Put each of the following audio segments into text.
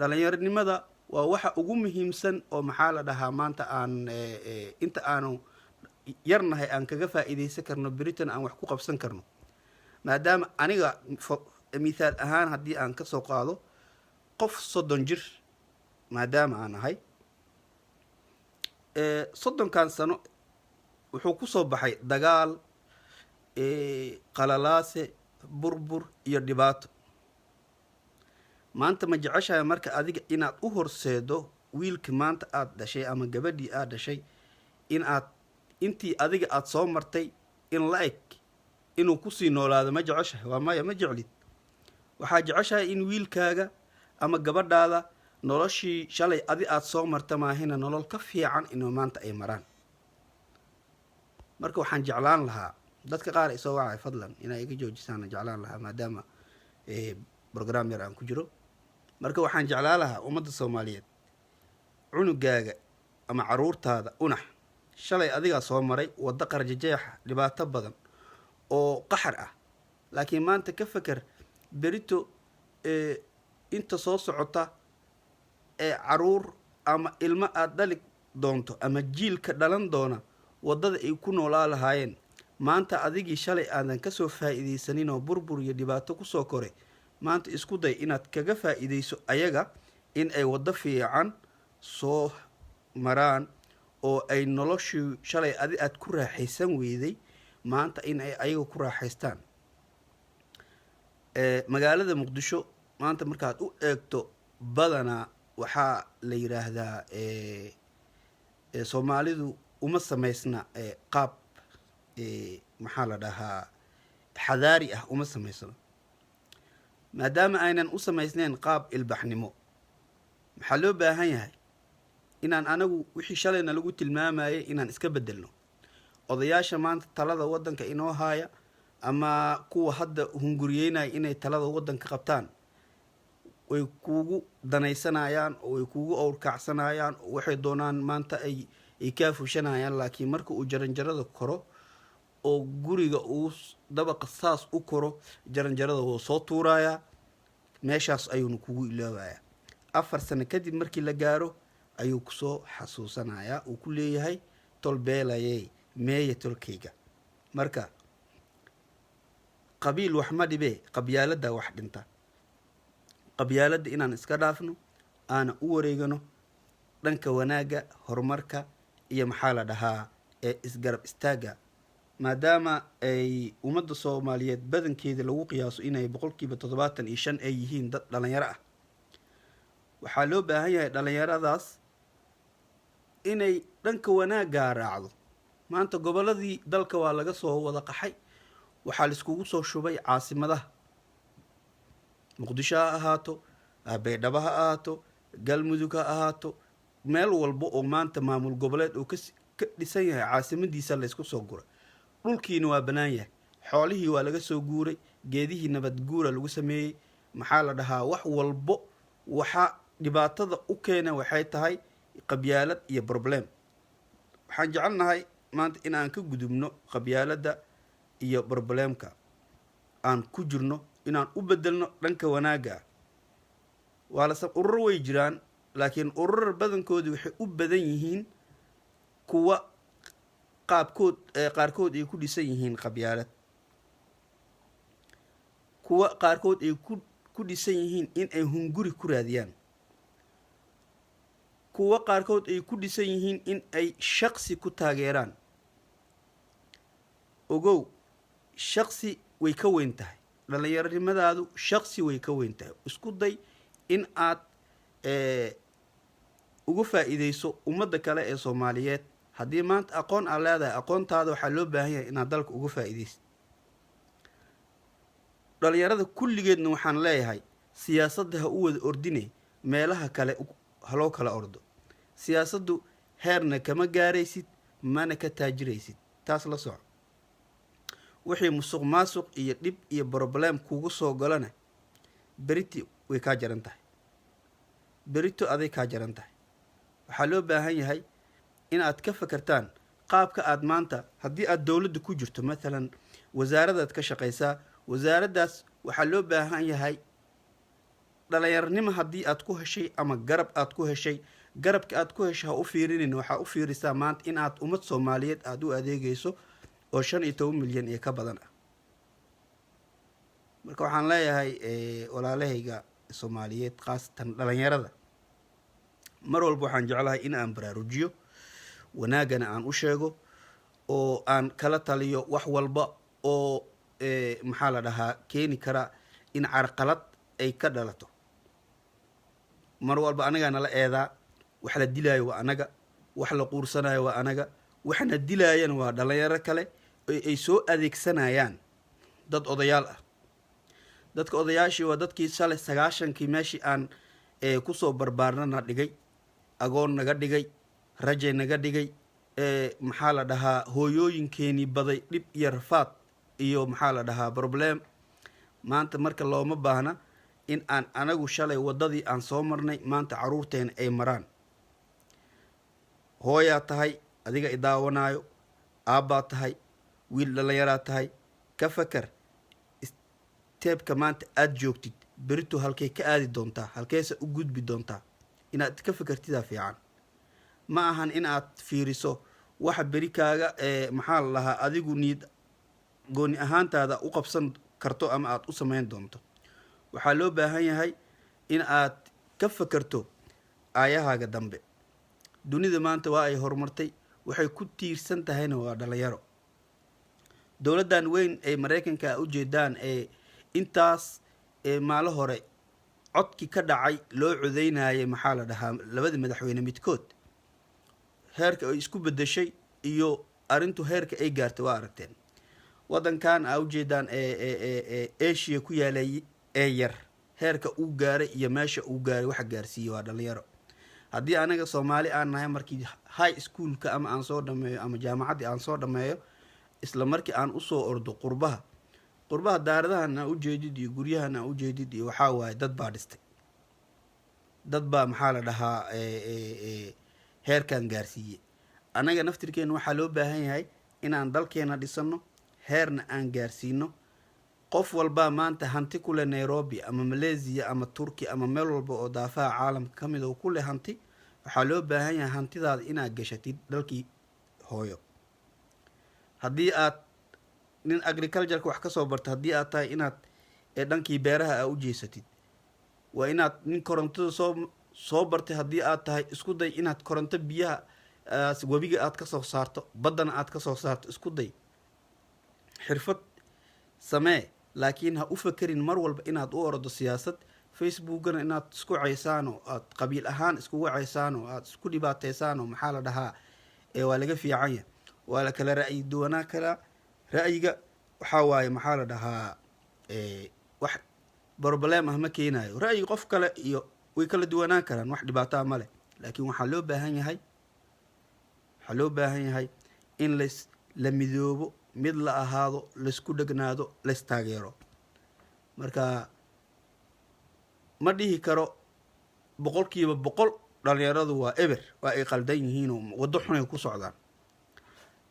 dhalinyaronimada waa waxa ugu muhiimsan oo maxaa la dhahaa maanta aan inta aanu yarnahay aan kaga faa'iidaysan karno britain aan wax ku qabsan karno maadaama aniga mithaal ahaan haddii aan ka soo qaado qof 30 jir maadaama aan ahay 30kan sano wuxuu ku soo baxay dagaal qalalaase burbur iyo dhibaato maanta ma jeceshahay marka adiga inaad u horseedo wiilka maanta aad dhashay ama gabadhii aad dhashay in aad intii adiga aad soo martay in la eg inuu kusii noolaado ma jeceshahay waa maya ma jeclid waxaa jeceshahay in wiilkaaga ama gabadhaada noloshii shalay adi aad soo marta maahina nolol ka fiican inuu maanta ay maraan marka waxaan jeclaan lahaa dadka qaar isoo wacay fadlan inay iga joojisaan jeclaan lahaa maadaama program yar aan ku jiro marka waxaan jeclaan lahaa ummadda Soomaaliyeed cunugaaga ama caruurtaada unax shalay adiga soo maray wada qarjajeex dhibaato badan oo qaxar ah laakiin maanta ka fakar berito inta soo socota caruur ama ilmo aad dhali doonto ama jiilka dhalan doona wadada ay ku noolaa lahaayeen maanta adigii shalay aadan ka soo faa'iideysanin oo burbur iyo dhibaato ku soo koray maanta isku day inaad kaga faa'iideyso ayaga in ay wada fiican soo maraan oo ay noloshii shalay aad ku raaxaysan weyday maanta in ay ayaga ku raaxaystaan magaalada Muqdisho maanta markaad u eegto badanaa waxaa la yiraahdaa Soomaalidu uma samaysna qaab maxaa la dhahaa xadaari ah uma samaysno maadaama aynan u samaysnayn qaab ilbaxnimo maxaa loo baahan yahay inaan anagu wixii shalayna lagu tilmaamayay inaan iska bedelno odayaasha maanta talada wadanka inoo haaya ama kuwa hadda hunguriyeynaya inay talada wadanka qabtaan way kuugu danaysanayaan oo way kuugu awrkacsanayaan oo waxay doonaan maanta ay ka fushanayaan laakiin marka uu jaranjarada koro oo guriga uu dabaqa saas u koro jaranjarada wuu soo tuurayaa meeshaas ayuu kugu ilaabayaa 4 sano kadib markii la gaaro ayuu ku soo xasuusanayaa uu ku leeyahay tolbeelayay meeya tolkayga marka qabiil wax ma dhibe qabyaalada wax dhinta qabyaalada inaan iska dhaafno aana u wareegano dhanka wanaaga horumarka iyo maxaa la dhahaa isgarab istaaga maadaama ay ummadda Soomaaliyeed badankeeda lagu qiyaaso inay 75% ay yihiin dad dhalinyaro ah waxaa loo baahan yahay dhalinyaradaas inay dhanka wanaaga raacdo maanta goboladii dalka waa laga soo wada qaxay waxaa la iskugu soo shubay caasimadaha Muqdisho ha ahaato Baydhabo ha ahaato Galmudug ha ahaato meel walba oo maanta maamul goboleed oo ka dhisan yahay caasimadiisa la isku soo guray dhulkiina waa banaan yahay xoolihii waa laga soo guuray geedihii nabad guura lagu sameeyay maxaa la dhahaa wax walbo waxa dhibaatada u keenay waxay tahay qabyaalad iyo problem waxaan jecelnahay maanta in aan ka gudubno qabyaalada iyo problemka aan ku jirno inaan u bedelno dhanka wanaaga wala sab urur way jiraan laakiin urur badankoodi waxay u badan yihiin kuwa qaarkood ay ku dhisan yihiin qabyaalad kuwa qaarkood ay ku dhisan yihiin in ay hunguri ku raadiyaan kuwa qaarkood ay ku dhisan yihiin in ay shakhsi ku taageeraan ogow shakhsi way ka weyn tahay dhalinyaronimadaadu shakhsi way ka weyn tahay isku day in aad ugu faa'iideyso ummadda kale ee Soomaaliyeed haddii maanta aqoon aad leedahay aqoontaada waxaa loo baahan yahay inaad dalka uga faa'iideyso dhalinyarada kulligeedna waxaan leeyahay siyaasadda ha u wada ordine meelaha kale ha loo kala ordo siyaasaddu heerna kama gaaraysid mana ka taajiraysid taas la soco wixii musuq maasuq iyo dhib iyo problem kugu soo galana beriti way ka jaran tahay berito aday ka jaran tahay waxaa loo baahan yahay in aad ka fakartaan qaabka aad maanta haddii aad dawladda ku jirto maalan wasaaradaad ka shaqaysaa wasaaraddaas waxaa loo baahan yahay dhalinyarnimo haddii aad ku heshay ama garab aad ku heshay garabka aad ku heshay ha u fiirinin waxaa u fiirisaa maanta in aad ummad soomaaliyeed aada u adeegayso oo 15 milyan iyo ka badan ah marka waxaan leeyahay walaalahayga soomaaliyeed khaasatan dhalinyarada mar walba waxaan jeclahay in aan baraarujiyo wanaagana aan u sheego oo aan kala taliyo wax walba oo maxaa la dhahaa keeni kara in carqalad ay ka dhalato mar walba anagaa nala eedaa wax la dilaayo waa anaga wax la quursanayo waa anaga waxna dilaayana waa dhalinyaro kale ay soo adeegsanayaan dad odayaal ah dadka odayaashii waa dadkii shalay 90kii meeshii aan kusoo barbaarnana dhigay agoon naga dhigay rajay naga dhigay maxaa la dhahaa hooyooyinkeenii baday dhib iyo rafaad iyo maxaa la dhahaa problem maanta marka looma baahna in aan anagu shalay waddadii aan soo marnay maanta caruurteena ay maraan hooyaa tahay adiga idaawanaayo aabbaa tahay wiil dhallinyaraa tahay ka fakar teebka maanta aada joogtid berito halkay ka aadi doontaa halkeese u gudbi doontaa inaad ka fakartidaa fiican ma ahan in aad fiiriso waxa beri kaaga maxaa la lahaa adigu niid gooni ahaantaada u qabsan karto ama aad u samayn doonto waxaa loo baahan yahay in aad ka fakarto aayahaaga dambe dunida maanta waa ay horumartay waxay ku tiirsan tahayna waa dhalinyaro dowladdan weyn ee maraykanka u jeedaan intaas maalo hore codkii ka dhacay loo codeynayay maxaa la dhahaa labada madaxweyne midkood heerka ay isku bedeshay iyo arintu heerka ay gaartay waa aragteen wadankan aa ujeedaan asia ku yaalay ee yar heerka uu gaaray iyo meesha uu gaaray waxa gaarsiiyey waa dhalinyaro haddii anaga soomaali aan nahay markii high schoolka ama aan soo dhameeyo ama jaamacaddii aan soo dhameeyo isla markii aan usoo ordo qurbaha daaradahana ujeedid iyo guryahana ujeedid iyo waxaa waaye dad baa dhistay dad baa maxaa la dhahaa heerkan gaarsiiyey anaga naftirkeena waxaa loo baahan yahay inaan dalkeena dhisano heerna aan gaarsiino qof walbaa maanta hanti ku leh nairobi ama malaysia ama turki ama meel walba oo daafaha caalamka ka mid oo ku leh hanti waxaa loo baahan yahay hantidaada inaad gashatid dalkii hooyo haddii aad nin agricultureka wax ka soo barta haddii aad tahay inaad dhankii beeraha aa u jeesatid waa inaad nin korontada soo bartay haddii aad tahay isku day inaad koronto biyaha webiga aad ka soo saarto baddana aad ka soo saarto isku day xirfad samee laakiin ha u fakerin mar walba inaad u ordo siyaasad facebookana inaad isku caysaan oo aad qabiil ahaan iskugu caysaan oo aad isku dhibaataysaan oo maxaa la dhahaa waa laga fiicanya waa la kala ra'yi duwanaa karaa ra'yiga waxaa waaye maxaa la dhahaa wax problem ah ma keenayo ra'yi qof kale iyo way kala duwanaan karaan wax dhibaataa ma leh laakiin waxaa loo baahan yahay in la midoobo mid la ahaado laisku dhegnaado lais taageero marka ma dhihi karo 100% dhalinyaradu waa eber waa ay qaldan yihiin oo waddo xunay ku socdaan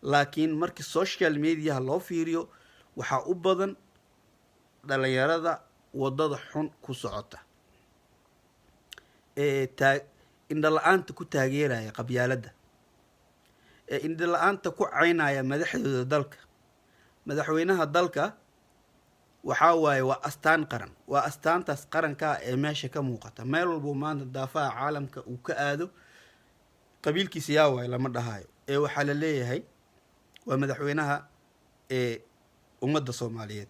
laakiin markii social mediaha loo fiiriyo waxaa u badan dhalinyarada waddada xun ku socota indhala-aanta ku taageeraya qabyaaladda indhala-aanta ku caynaya madaxdooda dalka madaxweynaha dalka waxaa waaye waa astaan qaran waa astaantaas qarankaa ee meesha ka muuqata meel walbo maanta daafaha caalamka uu ka aado qabiilkiisa yaa waaye lama dhahayo waxaa la leeyahay waa madaxweynaha ummadda soomaaliyeed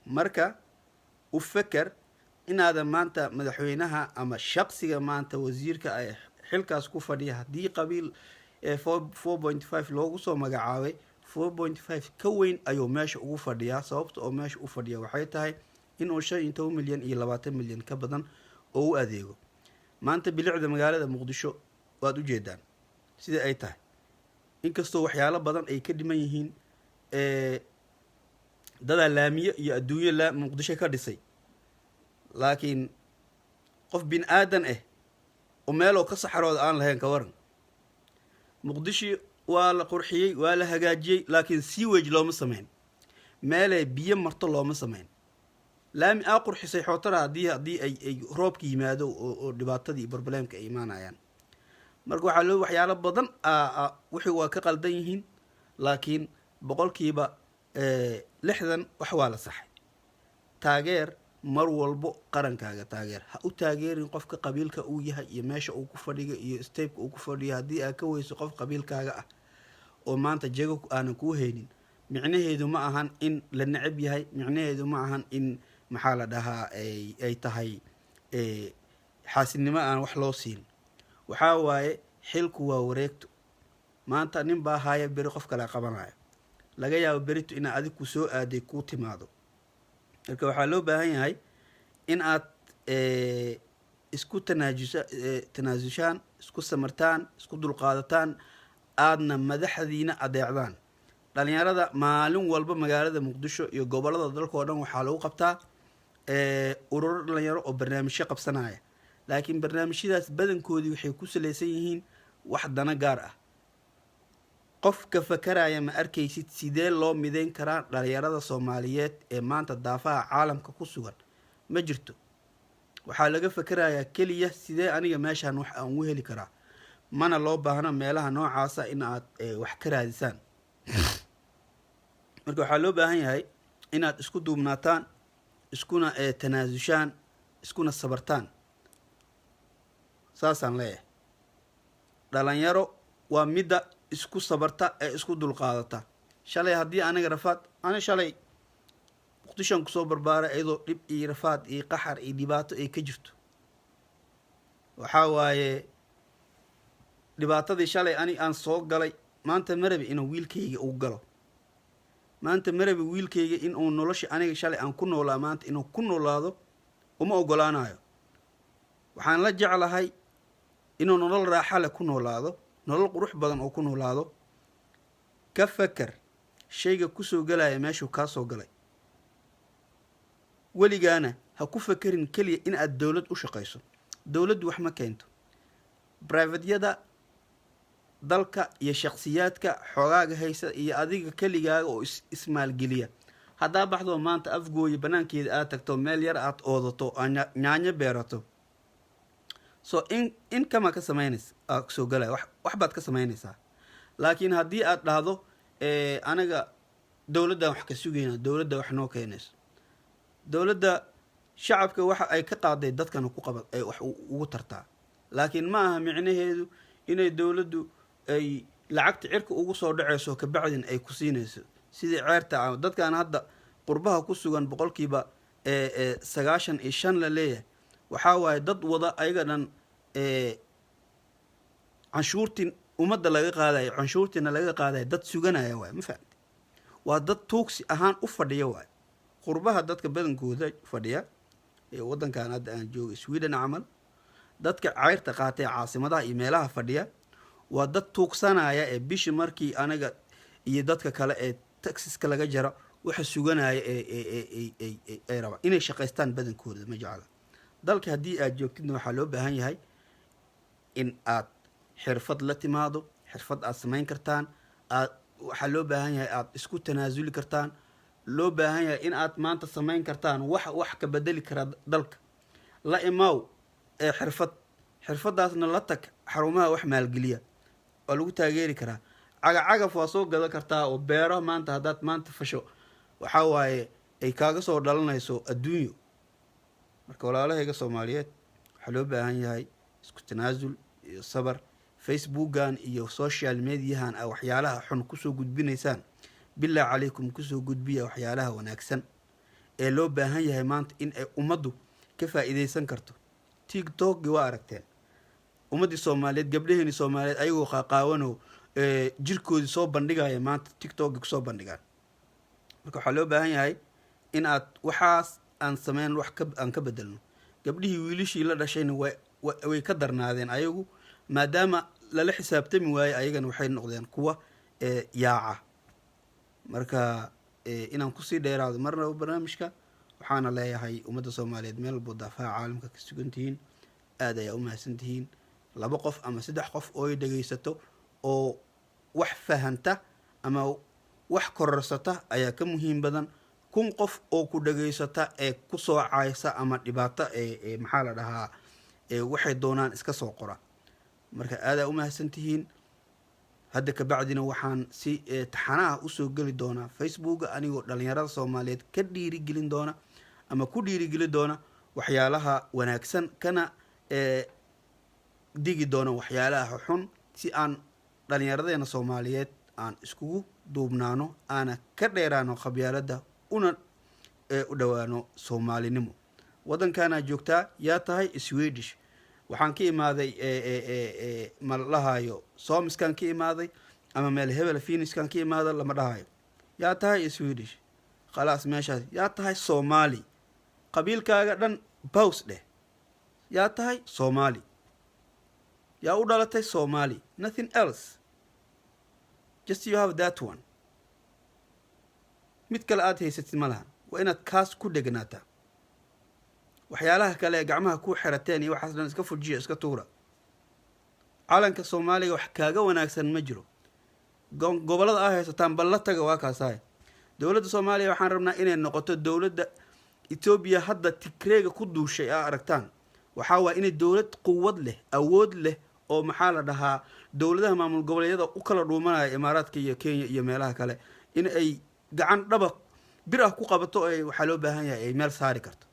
marka u feker inaadan maanta madaxweynaha ama shaqsiga maanta wasiirka ay xilkaas ku fadhiya haddii qabiil 4.5 loogu soo magacaabay 4.5 ka weyn ayuu meesha ugu fadhiyaa sababta oo meesha u fadhiya waxay tahay inuu 15 milyan iyo 20 milyan ka badan oo u adeego maanta bilicda magaalada muqdisho waad ujeedaan sida ay tahay inkastoo waxyaalo badan ay ka dhiman yihiin dadaa laamiye iyo adduunyo muqdisho ka dhisay laakiin qof bin aadan oo meeloo ka saxarooda aan lahayn ka waran muqdisho waa la qurxiyey waa la hagaajiyey laakiin sewage looma samayn meelay biyo marto looma samayn laami aa qurxisay xootara haddii ay roobka yimaado oo dhibaatadii iyo barbalemka ay imaanayaan. marka waxaa loo waxyaalo badan wixii waa ka qaldan yihiin, laakiin boqolkiiba 60 wax waa la saxay. taageer mar walbo qarankaaga taageer, ha u taageerin qofka qabiilka uu yahay iyo meesha uu ku fadhiyo iyo steepka uu ku fadhiyo. haddii aad ka weyso qof qabiilkaaga ah oo maanta jego aanan kuu haynin, micnaheedu ma ahan in la necab yahay, micnaheedu ma ahan in maxaa la dhahaa ay tahay xaasidnimo aan wax loo siin. waxaa waaye xilku waa wareegto. maanta nin baa haaya beri qof kale qabanaya, laga yaabo beritu inaa adig ku soo aaday kuu timaado. marka waxaa loo baahan yahay in aad isku tanaasushaan, isku samartaan, isku dulqaadataan, aadna madaxdiina adeecdaan. dhalinyarada maalin walba magaalada muqdisho iyo gobolada dalka oo dhan waxaa lagu qabtaa ururo dhalinyaro oo barnaamijyo qabsanaya, laakiin barnaamijyadaas badankoodii waxay ku salaysan yihiin wax dana gaar ah. qof ka fakaraya ma arkaysid sidee loo midayn karaa dhalinyarada soomaaliyeed ee maanta daafaha caalamka ku sugan, ma jirto. waxaa laga fakarayaa keliya sidee aniga meeshaan wax aan u heli karaa. mana loo baahno meelaha noocaasa in aad wax ka raadisaan. marka waxaa loo baahan yahay inaad isku duubnaataan, iskuna tanaasushaan, iskuna sabartaan. saasaan leeyahay. dhalinyaro waa midda isku sabarta ee isku dulqaadata. shalay haddii aniga rafaad, ani shalay muqdishoan kusoo barbaaray iyadoo dhib iyo rafaad iyo qaxar iyo dhibaato ay ka jirto. waxaa waaye dhibaatadii shalay ani aan soo galay, maanta marabi inuu wiilkayga uu galo. maanta marabi wiilkayga inuu nolosha aniga shalay aan ku noolaa maanta inuu ku noolaado uma ogolaanayo. waxaan la jeclahay inuu nolol raaxa leh ku noolaado, nolol qurux badan oo ku noolaado. ka fakar shayga kusoo galaya meeshuu kaa soo galay. weligaana ha ku fakerin keliya in aad dowlad u shaqayso. dowladdu wax ma keento. brivatyada dalka iyo shaksiyaadka xoogaaga haysa iyo adiga keligaaga oo ismaalgeliya. haddaa baxdoo maanta afgooya banaankeeda aad tagto, meel yar aad oodato, nyaanyo beerato, so in kama ka samaynaysa soo galaya waxbaad ka samaynaysaa. laakiin haddii aad dhahdo anaga dowladdan wax ka sugayna, dowladda wax noo keenayso. dowladda shacabka waxa ay ka qaaday dadkana ku qaba ay wax ugu tartaa. laakiin ma aha micnaheedu inay dowladdu ay lacagta cirka ugu soo dhacayso kabacdin ay ku siinayso sidii ceerta. dadkan hadda qurbaha ku sugan boqolkiiba 95 la leeyahay, waxaa waaye dad wada ayaga dhan canshuurtii ummadda laga qaadayo, canshuurtiina laga qaadayo dad suganaya waay. ma fahamti? waa dad tuugsi ahaan u fadhiya waay. qurbaha dadka badankooda fadhiya ee wadankan hadda aan joogay Sweden camal, dadka cayrta qaatay caasimadaha iyo meelaha fadhiya waa dad tuugsanaya ee bishii markii anaga iyo dadka kale ee taxiska laga jaro waxa suganaya ay rabaan inay shaqaystaan badankooda ma jecla. dalka haddii aad joogtidna waxaa loo baahan yahay in aad xirfad la timaado, xirfad aad samayn kartaan. waxaa loo baahan yahay aad isku tanaasuli kartaan. loo baahan yahay in aad maanta samayn kartaan wax ka bedeli kara dalka. la imaaw xirfadaasna la tag xarumaha wax maalgeliya, waa lagu taageeri karaa. cagacagaf waa soo gadan kartaa oo beero maanta haddaad maanta fasho waxaa waaye ay kaaga soo dhalanayso adduunyo. marka walaalahayga soomaaliyeed waxaa loo baahan yahay isku tanaasul iyo sabar. facebookan iyo social mediahan a waxyaalaha xun kusoo gudbinaysaan, bilaa calaykum kusoo gudbiya waxyaalaha wanaagsan ee loo baahan yahay maanta in ay ummaddu ka faa'iidaysan karto. tiktoki waa aragteen ummaddii soomaaliyeed, gabdhaheeni soomaaliyeed ayagoo qaaqaawanoo jirkoodii soo bandhigaya maanta tiktoki kusoo bandhigaan. marka waxaa loo baahan yahay in aad waxaas aan sameyn wax aan ka bedelno. gabdhihii wiilishii la dhashayna way ka darnaadeen ayagu, maadaama lala xisaabtami waaye ayagana waxay noqdeen kuwa yaaca. marka inaan kusii dheeraado marnaba barnaamijka, waxaana leeyahay ummadda soomaaliyeed meel walbo daafaha caalamka ka sugantihiin aad ayaa u mahadsantihiin. 2 qof ama 3 qof oo ay dhegaysato oo wax fahanta ama wax kororsata ayaa ka muhiim badan kun qof oo ku dhageysata ee ku soo caaysa ama dhibaato maxaa la dhahaa waxay doonaan iska soo qora. marka aadaa u mahadsantihiin. hadda kabacdina waxaan si taxanaha usoo geli doonaa facebooka anigoo dhalinyarada soomaaliyeed ka dhiirigelin doona ama ku dhiirigeli doona waxyaalaha wanaagsan kana digi doona waxyaalaha xun si aan dhalinyaradeenna soomaaliyeed aan iskugu duubnaano aana ka dheeraano qabyaalada una u dhowaano soomaalinimo. waddankaanaa joogtaa yaa tahay Swedish. waxaan ka imaaday ma lahayo Soomiskan ka imaaday ama meel hebel Finiskan ka imaada lama dhahayo. yaa tahay Swedish khalaas meeshaas yaa tahay Soomaali. qabiilkaaga dhan baws dheh yaa tahay Soomaali. yaa u dhalatay Soomaali, nothing else, just you have that one. mid kale aad haysatid ma lahan, waa inaad kaas ku dhegnaataa. waxyaalaha kale gacmaha ku xirateen iyo waxaas dhan iska fujiya, iska tuura. calanka Soomaaliga wax kaaga wanaagsan ma jiro. gobolada aa haysataan bal la taga waa kaasahay. dowladda Soomaaliya waxaan rabnaa inay noqoto dowladda Ethiopia hadda Tigreega ku duushay aa aragtaan. waxaa waa inay dowlad quwad leh, awood leh oo maxaa la dhahaa dowladaha maamul goboleedyada u kala dhuumanaya Imaaraadka iyo Kenya iyo meelaha kale in ay gacan dhaba bir ah ku qabato ay waxaa loo baahan yahay ay meel saari karto.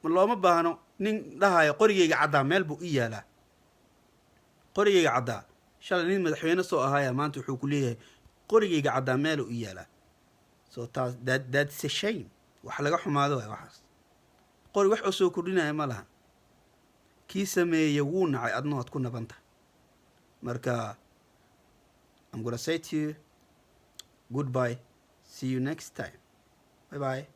looma baahno nin dhahayo qorigeyga caddaa meel buu i yaalaa. qorigeyga caddaa shalay nin madaxweyne soo ahaya maanta wuxuu ku leeyahay qorigeyga caddaa meeluu i yaalaa. so taas that's a shame. wax laga xumaado waay waxaas. qori wax oo soo kordhinaya ma lahan. kii sameeye wuu nacay, adna waad ku nabantahay. marka I'm gonna say to you goodbye, see you next time, bye bye.